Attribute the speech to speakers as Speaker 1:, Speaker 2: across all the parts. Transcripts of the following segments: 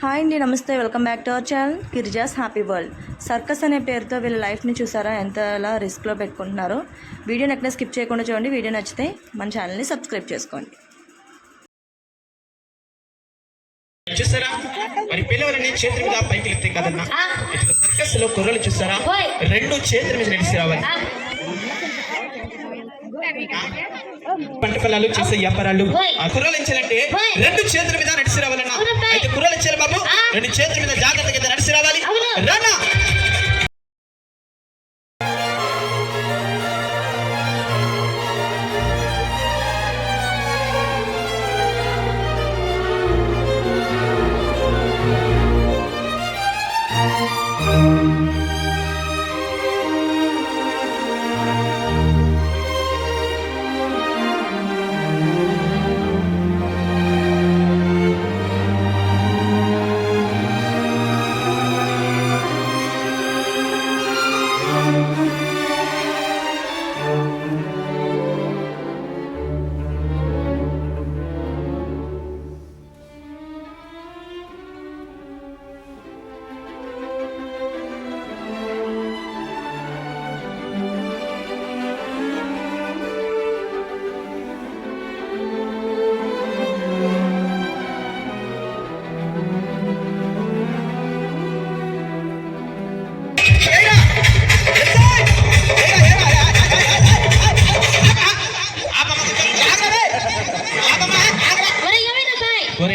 Speaker 1: Hi అండి, నమస్తే. Welcome back to our channel Girija's happy world. Circus అనే పేరుతో వీళ్ళ లైఫ్ని చూసారా ఎంతలా రిస్క్లో పెట్టుకుంటున్నారో. వీడియోని ఎక్కడ స్కిప్ చేయకుండా చూడండి. వీడియో నచ్చితే మన ఛానల్ని సబ్స్క్రైబ్ చేసుకోండి.
Speaker 2: చూసారా మరి పిల్లలని చేతుల మీద పైకి ఎత్తే కదన్నా. సర్కస్ లో కుర్రలు చూసారా రెండు చేతుల మీద నడిచి రావాలి. పంట పొలాలు చేసే వ్యాపారాలు ఆ కుర్రలు ఇచ్చారంటే రెండు చేతుల మీద నడిచి రావాలన్నా. అయితే కుర్రలు ఇచ్చారు బాబు, రెండు చేతుల మీద జాగ్రత్తగా నడిచి రావాలి. రానా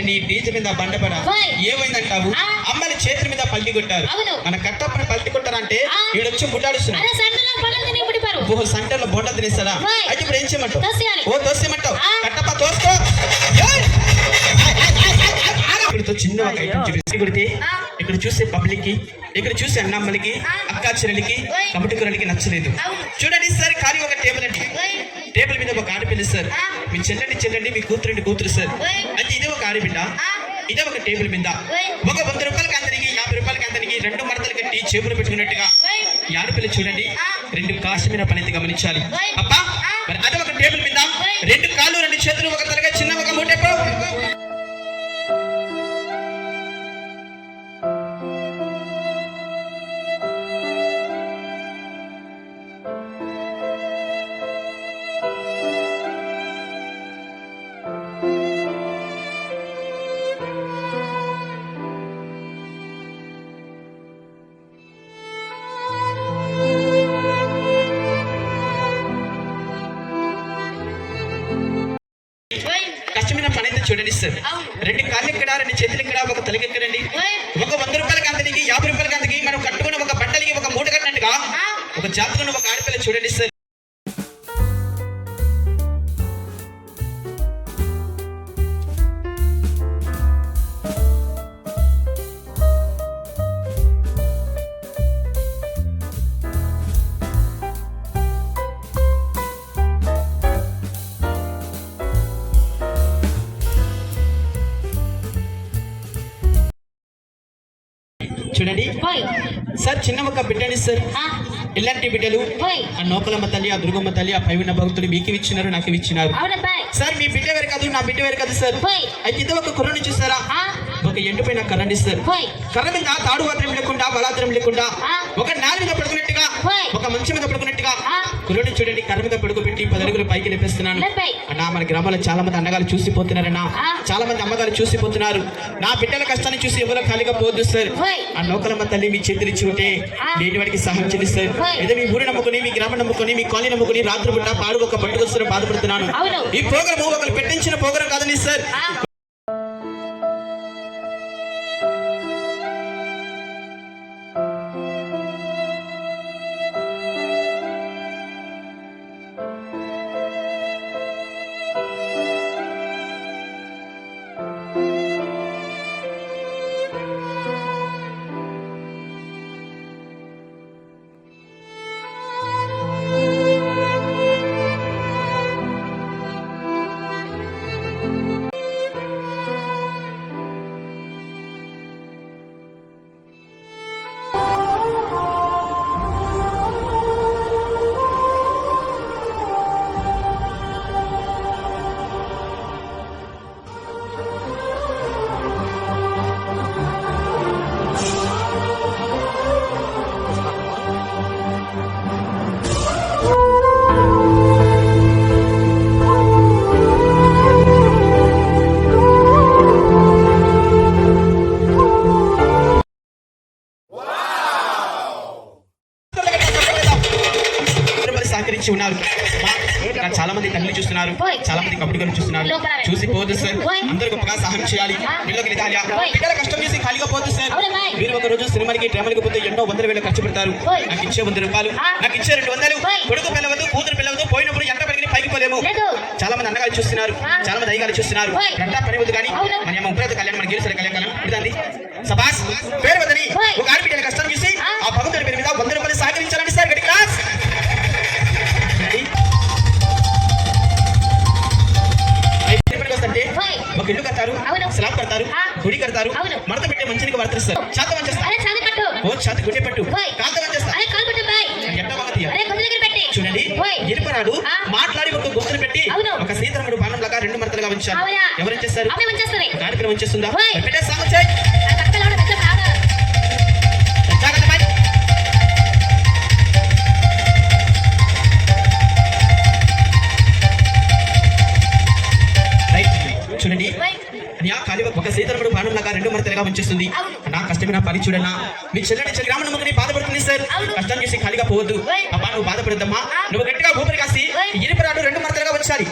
Speaker 2: నీ డీజే మీద బండపడ ఏమైందంటావు? అమ్మని చేతుల మీద పల్టి కొట్టారు. మన కట్టప్పని పల్టి కొట్టారంటే ఈడొచ్చి ముట్టాడుస్తున్నాడు. సెంటర్ లో బొండ తినేస్తాడా? అయితే ఇప్పుడు ఏం చేయమంటావు? ఓ తోసేయమంటావు? కట్టప్ప తోసుకో. చిన్న ఒక ఐటమ్ చూపిస్తే ఇక్కడ చూసే పబ్లిక్ కి, ఇక్కడ చూసే అన్నమ్మలకి, అక్కా చెల్లెలకి, కబడ్డీ కూరలకి నచ్చలేదు. చూడండి సార్, ఖాళీ ఒక టేబుల్ అండి. టేబుల్ మీద ఒక ఆడపిల్ల సార్, మీ చెల్లండి మీ కూతురు సార్. అయితే ఇదే ఒక ఆడబిడ్డ, ఇదే ఒక టేబుల్ మీద ఒక 100 రూపాయలకి అందరికి, 50 రూపాయలకి అందరికి 2 మడతలు కట్టి చేపులు పెట్టుకున్నట్టుగా ఈ ఆడపిల్ల చూడండి 2 కాశ్మీర పనిని గమనించాలి. అప్ప మరి అదే ఒక టేబుల్ మీద 2 కాళ్ళు 2 చేతులు ఒక తలగా చిన్న ఒక మూటెప్పు. కష్టమైన పని అయితే చూడండి సార్, 2 కాళ్ళు ఎక్కడ, 2 చేతులు ఎక్కడ, ఒక తలకి ఎక్కడండి. ఒక 100 రూపాయలకి అందరికి, 50 రూపాయలకి అందరికి మనం కట్టుకున్న ఒక బట్టలకి ఒక మూట కట్టినట్టుగా ఒక జాతకున్న ఒక ఆడపిల్ల చూడండి సార్. చూడండి సార్, చిన్న ఒక బిడ్డని సార్, ఇలాంటి బిడ్డలు ఆ నోకలమ్మ తల్లి, ఆ దుర్గమ్మ తల్లి, ఆ పై ఉన్న భక్తులు మీకు ఇచ్చినారు, నాకు ఇచ్చినారు సార్. మీ బిడ్డ వేరు కాదు, నా బిడ్డ వేరు కాదు సార్. అయితే ఇది ఒక కుర్రని చూసారా, ఒక ఎండిపోయిన కర్రండి సార్. కర్ర మీద తాడు మాత్రం లేకుండా, బలాత్రం లేకుండా, ఒక నేల మీద పడుకున్నట్టుగా, ఒక మంచం మీద పడుకున్నట్టుగా కుర్రని చూడండి కర్ర మీద పడుకోబెట్టి 10 అడుగులు పైకి లేపేస్తున్నాను అన్నా. మన గ్రామంలో చాలా మంది అన్నగారు చూసిపోతున్నారన్నా, చాలా మంది అమ్మగారు చూసిపోతున్నారు. నా బిడ్డల కష్టాన్ని చూసి ఎవరో ఖాళీగా పోద్దు సార్. ఆ నోకలమ్మ తల్లి మీ చేతులు ఇచ్చి ఉంటే లేని వాడికి సహాయం చేయండి సార్. ఏదో మీ ఊరు నమ్ముకుని, మీ గ్రామం నమ్ముకుని, మీ కాలనీ నమ్ముకుని రాత్రి పుట్ట పాడు ఒక పట్టుకొస్తున్న బాధపడుతున్నాను. ఈ ప్రోగ్రామ్ ఒకరు పెట్టించిన ప్రోగ్రామ్ కాదని సార్. పిల్లల కష్టం చేసి ఖాళీగా పోతుంది సార్. మీరు ఒక రోజు సినిమాకి డ్రామాలకు పోతే ఎన్నో 100,000 ఖర్చు పెడతారు. నాకు ఇచ్చే 100 రూపాయలు, నాకు ఇచ్చే 200. కొడుకు పిల్లవద్దు, కూతురు పిల్లవద్దు, పోయినప్పుడు ఎంట పడికి పైకి పోలేము. చాలా మంది అన్నగారు చూస్తున్నారు, చాలా మంది అయ్యగారు చూస్తున్నారు. గంట పని వద్దు కానీ మన అమ్మ ఉపరాధ కళ్యాణం, మన గెలిచిన కళ్యాణం ఇదండి. సబాస్ పేరు వద్దని ఒక ఆడబిడ్డల కష్టం చూసి ఆ భగవంతుడి పేరు మీద 100 రూపాయలు సహకరించాలండి సార్. గడి క్లాస్ వస్తుంటే ఒక ఇల్లు కడతారు, స్లాబ్ కడతారు, గుడి కడతారు, మడత పెట్టే మంచిగా వర్తిస్తారు. చేత మంచేస్తారు, ఓ చేత గుడ్డే పట్టు, కాంత మంచేస్తారు. చూడండి, ఎరుపరాడు మాట్లాడి ఒక గొంతులు పెట్టి ఒక సీతరాముడు బాణం లాగా 2 మడతలుగా ఉంచారు. ఎవరు చేస్తారు? కార్యక్రమం చేస్తుందా? పెట్టే సాగు చేయి. జాగ్రత్త బాయ్. చూడండి, ఒక సీతరాముడు బాణం లాగా 2 మడతలుగా ఉంచేస్తుంది. నా కష్టమైన పని చూడన్నా. మీ చెల్లెడి గ్రామం నమ్మకని బాధపడుతుంది సార్. కష్టం చేసి ఖాళీగా పోవద్దు. అబ్బా నువ్వు బాధపడద్దమ్మా. నువ్వు గట్టిగా ఊపిరి కాసి ఇరుపరాడు 2 మడతలుగా వచ్చాలి.